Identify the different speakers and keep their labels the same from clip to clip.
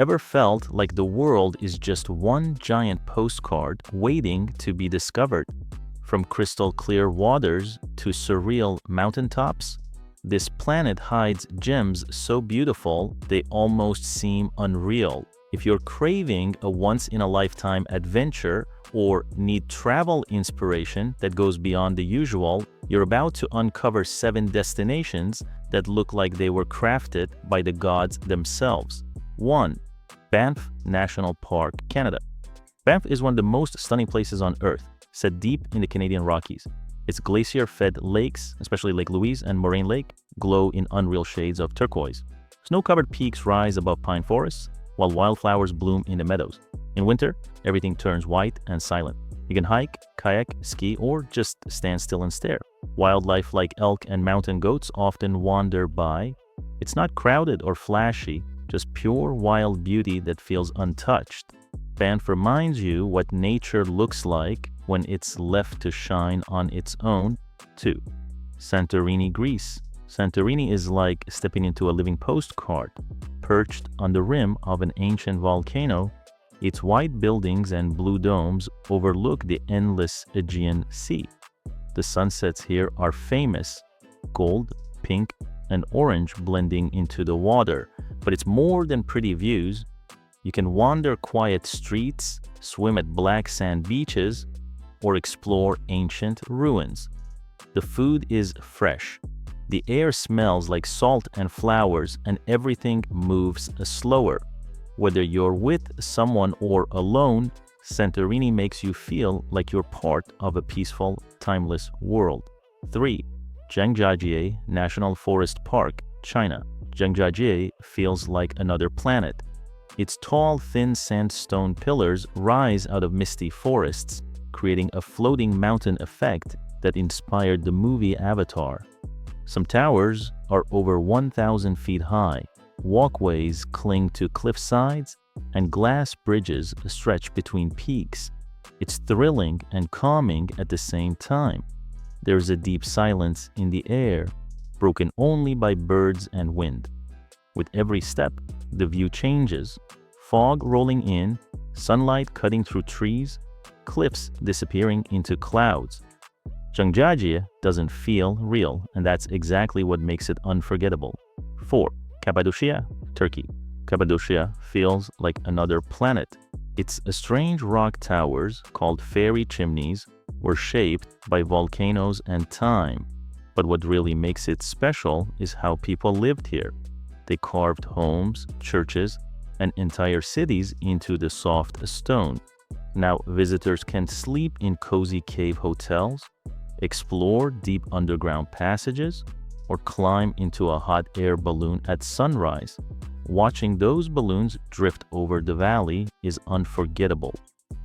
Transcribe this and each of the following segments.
Speaker 1: Ever felt like the world is just one giant postcard waiting to be discovered? From crystal clear waters to surreal mountaintops, this planet hides gems so beautiful they almost seem unreal. If you're craving a once-in-a-lifetime adventure or need travel inspiration that goes beyond the usual, you're about to uncover 7 destinations that look like they were crafted by the gods themselves. 1. Banff National Park, Canada. Banff is one of the most stunning places on Earth, set deep in the Canadian Rockies. Its glacier-fed lakes, especially Lake Louise and Moraine Lake, glow in unreal shades of turquoise. Snow-covered peaks rise above pine forests, while wildflowers bloom in the meadows. In winter, everything turns white and silent. You can hike, kayak, ski, or just stand still and stare. Wildlife like elk and mountain goats often wander by. It's not crowded or flashy, just pure wild beauty that feels untouched. Banff reminds you what nature looks like when it's left to shine on its own. 2. Santorini, Greece. Santorini is like stepping into a living postcard. Perched on the rim of an ancient volcano, its white buildings and blue domes overlook the endless Aegean Sea. The sunsets here are famous, gold, pink, and orange blending into the water. But it's more than pretty views. You can wander quiet streets, swim at black sand beaches, or explore ancient ruins. The food is fresh. The air smells like salt and flowers, and everything moves slower. Whether you're with someone or alone, Santorini makes you feel like you're part of a peaceful, timeless world. 3. Zhangjiajie National Forest Park, China. Zhangjiajie feels like another planet. Its tall, thin sandstone pillars rise out of misty forests, creating a floating mountain effect that inspired the movie Avatar. Some towers are over 1,000 feet high, walkways cling to cliff sides, and glass bridges stretch between peaks. It's thrilling and calming at the same time. There's a deep silence in the air, broken only by birds and wind. With every step, the view changes. Fog rolling in, sunlight cutting through trees, cliffs disappearing into clouds. Zhangjiajie doesn't feel real, and that's exactly what makes it unforgettable. 4. Cappadocia, Turkey. Cappadocia feels like another planet. Its strange rock towers, called fairy chimneys, were shaped by volcanoes and time. But what really makes it special is how people lived here. They carved homes, churches, and entire cities into the soft stone. Now visitors can sleep in cozy cave hotels, explore deep underground passages, or climb into a hot air balloon at sunrise. Watching those balloons drift over the valley is unforgettable.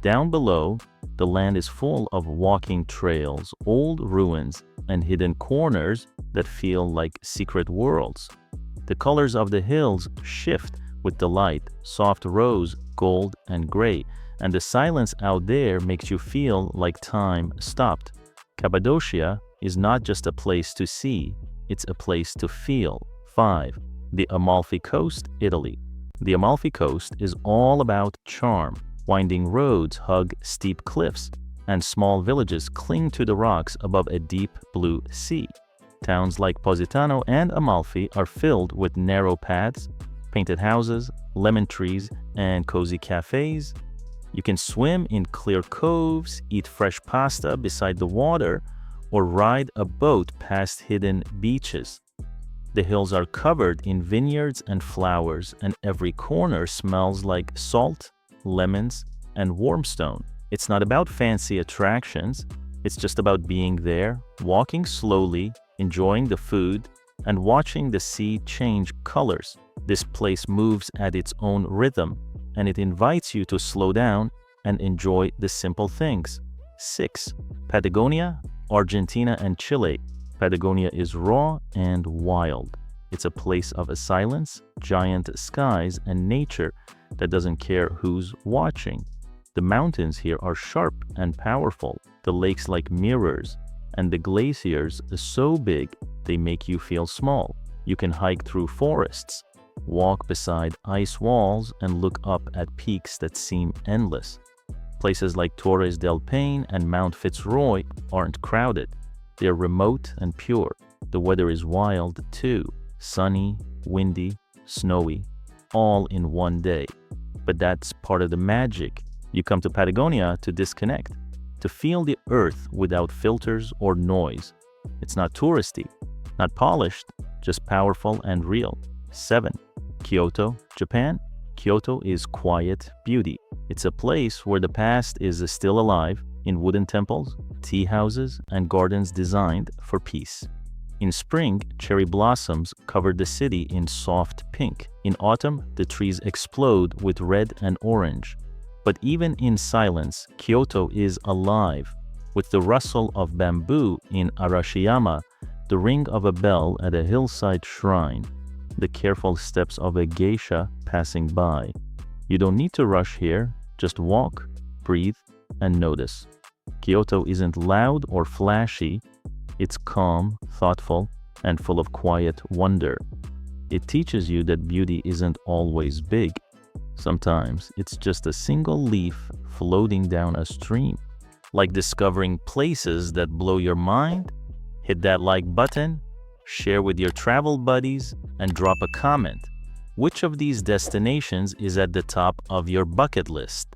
Speaker 1: Down below, the land is full of walking trails, old ruins, and hidden corners that feel like secret worlds. The colors of the hills shift with the light, soft rose, gold, and gray, and the silence out there makes you feel like time stopped. Cappadocia is not just a place to see, it's a place to feel. 5. The Amalfi Coast, Italy. The Amalfi Coast is all about charm. Winding roads hug steep cliffs, and small villages cling to the rocks above a deep blue sea. Towns like Positano and Amalfi are filled with narrow paths, painted houses, lemon trees, and cozy cafes. You can swim in clear coves, eat fresh pasta beside the water, or ride a boat past hidden beaches. The hills are covered in vineyards and flowers, and every corner smells like salt, lemons, and warm stone. It's not about fancy attractions, it's just about being there, walking slowly, enjoying the food, and watching the sea change colors. This place moves at its own rhythm, and it invites you to slow down and enjoy the simple things. 6. Patagonia, Argentina, and Chile. Patagonia is raw and wild. It's a place of silence, giant skies, and nature that doesn't care who's watching. The mountains here are sharp and powerful, the lakes like mirrors, and the glaciers so big they make you feel small. You can hike through forests, Walk beside ice walls and look up at peaks that seem endless. Places like Torres del Paine and Mount Fitzroy aren't crowded. They're remote and pure. The weather is wild too. Sunny, windy, snowy, all in one day. But that's part of the magic. You come to Patagonia to disconnect, to feel the earth without filters or noise. It's not touristy, not polished, just powerful and real. 7. Kyoto, Japan. Kyoto is quiet beauty. It's a place where the past is still alive in wooden temples, tea houses, and gardens designed for peace. In spring, cherry blossoms cover the city in soft pink. In autumn, the trees explode with red and orange. But even in silence, Kyoto is alive, with the rustle of bamboo in Arashiyama, the ring of a bell at a hillside shrine, the careful steps of a geisha passing by. You don't need to rush here, just walk, breathe, and notice. Kyoto isn't loud or flashy. It's calm, thoughtful, and full of quiet wonder. It teaches you that beauty isn't always big. Sometimes it's just a single leaf floating down a stream. Like discovering places that blow your mind? Hit that like button, share with your travel buddies, and drop a comment. Which of these destinations is at the top of your bucket list?